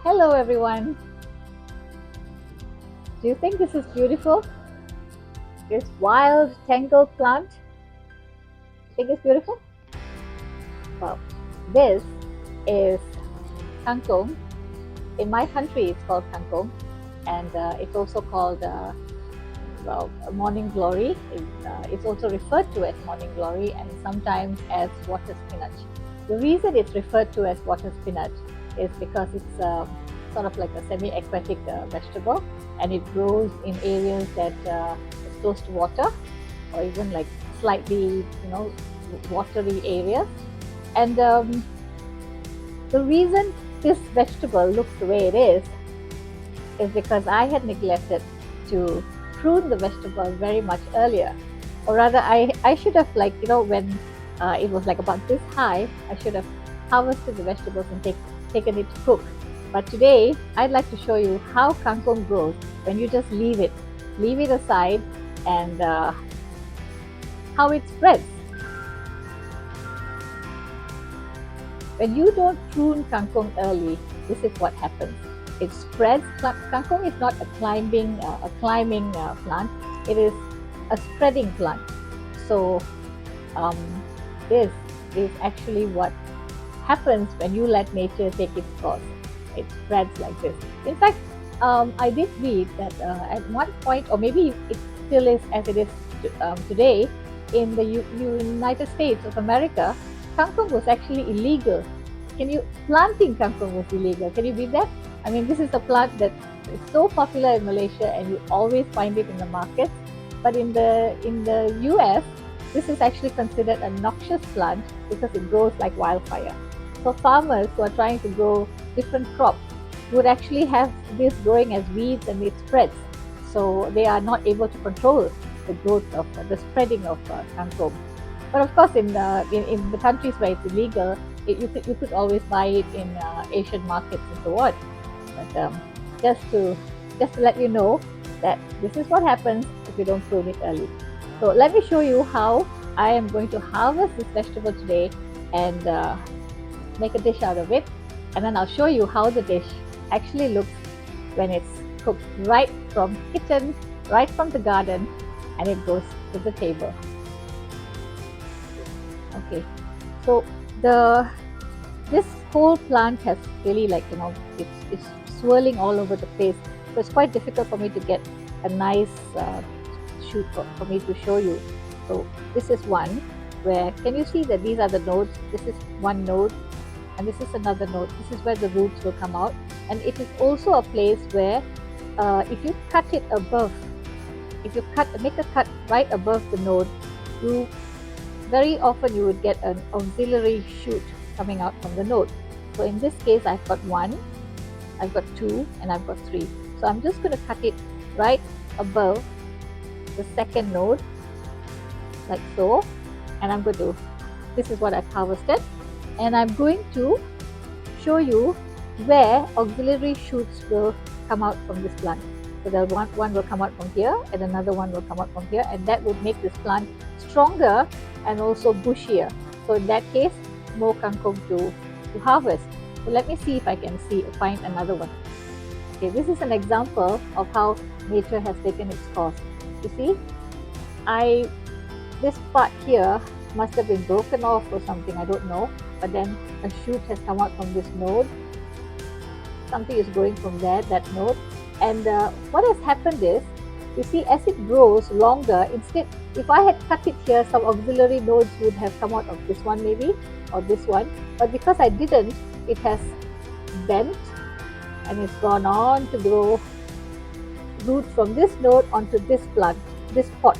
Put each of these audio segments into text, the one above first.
Hello everyone. Do you think this is beautiful? This wild tangled plant? Think it's beautiful? Well, this is kangkong. In my country, it's called kangkong, and it's also called morning glory. It's also referred to as morning glory and sometimes as water spinach. The reason it's referred to as water spinach is because it's sort of like a semi-aquatic vegetable, and it grows in areas that is close to water, or even like slightly, watery areas. And the reason this vegetable looks the way it is because I had neglected to prune the vegetable very much earlier. Or rather, I should have, when it was like about this high, I should have harvested the vegetables and taken it to cook. But today, I'd like to show you how kangkong grows when you just leave it aside, and how it spreads. When you don't prune kangkong early, this is what happens. It spreads. Kangkong is not a climbing plant. It is a spreading plant. So this is actually what happens when you let nature take its course. It spreads like this. In fact, I did read that at one point, or maybe it still is as it is today, in the United States of America, kangkong was actually illegal. Planting kangkong was illegal. Can you believe that? I mean, this is a plant that is so popular in Malaysia, and you always find it in the markets. But in the US, this is actually considered a noxious plant because it grows like wildfire. So farmers who are trying to grow different crops would actually have this growing as weeds, and it spreads. So they are not able to control the growth of the spreading of kangkong. But of course, in the countries where it's illegal, you could always buy it in Asian markets and so on. But just to let you know that this is what happens if you don't prune it early. So let me show you how I am going to harvest this vegetable today and make a dish out of it. And then I'll show you how the dish actually looks when it's cooked right from kitchen, right from the garden, and it goes to the table. Okay, so this whole plant has really, it's swirling all over the place. So it's quite difficult for me to get a nice shoot for me to show you. So this is one where, can you see that these are the nodes? This is one node, and this is another node. This is where the roots will come out. And it is also a place where if you cut it above, make a cut right above the node, very often you would get an auxiliary shoot coming out from the node. So in this case, I've got one, I've got two, and I've got three. So I'm just going to cut it right above the second node, like so. And this is what I've harvested. And I'm going to show you where auxiliary shoots will come out from this plant. So one will come out from here, and another one will come out from here, and that would make this plant stronger and also bushier. So in that case, more kangkong to harvest. So let me see if I can find another one. Okay, this is an example of how nature has taken its course. You see, this part here must have been broken off or something, I don't know. But then a shoot has come out from this node. Something is growing from there, that node. And what has happened is, you see, as it grows longer, instead, if I had cut it here, some auxiliary nodes would have come out of this one maybe, or this one. But because I didn't, it has bent, and it's gone on to grow roots from this node onto this plant, this pot.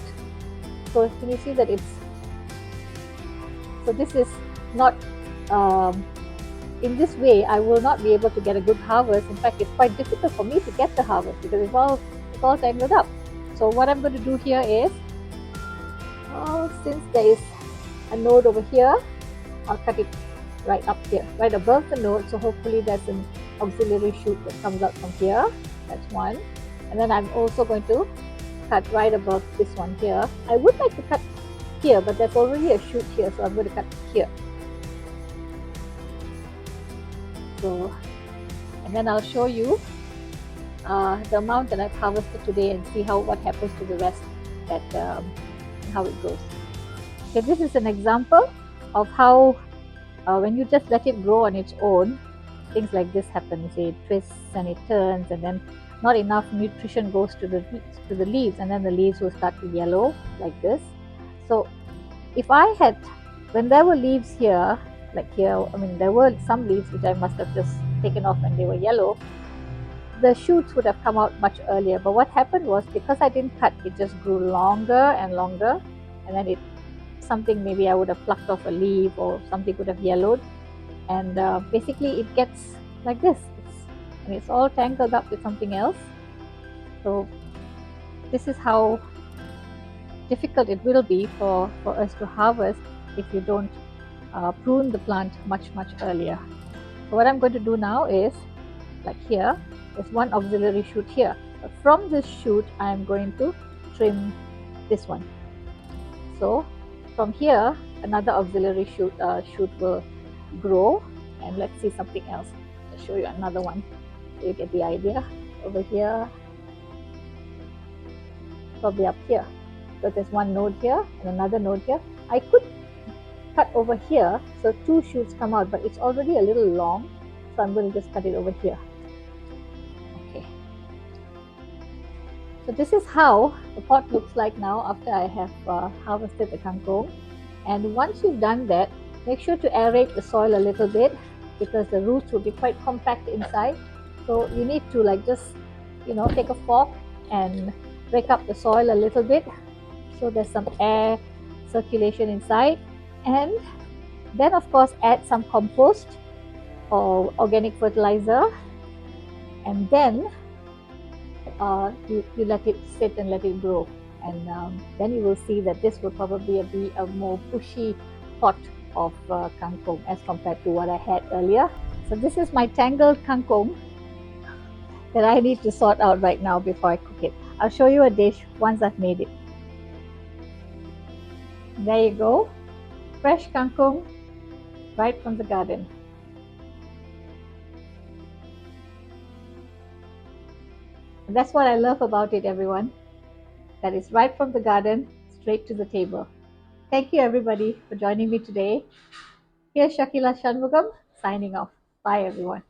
So can you see that so this is not, in this way, I will not be able to get a good harvest. In fact, it's quite difficult for me to get the harvest because it's all tangled up. So what I'm going to do here is, since there is a node over here, I'll cut it right up here, right above the node. So hopefully there's an auxiliary shoot that comes out from here. That's one. And then I'm also going to cut right above this one here. I would like to cut here, but there's already a shoot here, so I'm going to cut here. So And then I'll show you the amount that I've harvested today and see what happens to the rest, how it goes. Okay, this is an example of how when you just let it grow on its own, things like this happen. It twists and it turns, and then not enough nutrition goes to the leaves, and then the leaves will start to yellow like this. So if I had, when there were leaves here, like here, I mean, there were some leaves which I must have just taken off when they were yellow. The shoots would have come out much earlier. But what happened was, because I didn't cut, it just grew longer and longer, and then something, maybe I would have plucked off a leaf or something would have yellowed, and basically it gets like this. And it's all tangled up with something else. So this is how difficult it will be for us to harvest if you don't prune the plant much earlier. So what I'm going to do now is, like here, there's one auxiliary shoot here. But from this shoot, I'm going to trim this one. So from here, another auxiliary shoot will grow, and let's see something else. I'll show you another one so you get the idea. Over here, probably up here. So there's one node here and another node here. I could cut over here, so two shoots come out, but it's already a little long, so I'm going to just cut it over here. Okay. So this is how the pot looks like now after I have harvested the kangkong. And once you've done that, make sure to aerate the soil a little bit, because the roots will be quite compact inside. So you need to just take a fork and break up the soil a little bit so there's some air circulation inside. And then of course add some compost or organic fertilizer, and then you let it sit and let it grow, and then you will see that this will probably be a more pushy pot of kangkong as compared to what I had earlier. So this is my tangled kangkong that I need to sort out right now before I cook it. I'll show you a dish once I've made it. There you go, fresh kangkong right from the garden. And that's what I love about it, everyone. That is right from the garden, straight to the table. Thank you, everybody, for joining me today. Here's Shakila Shanmugam signing off. Bye, everyone.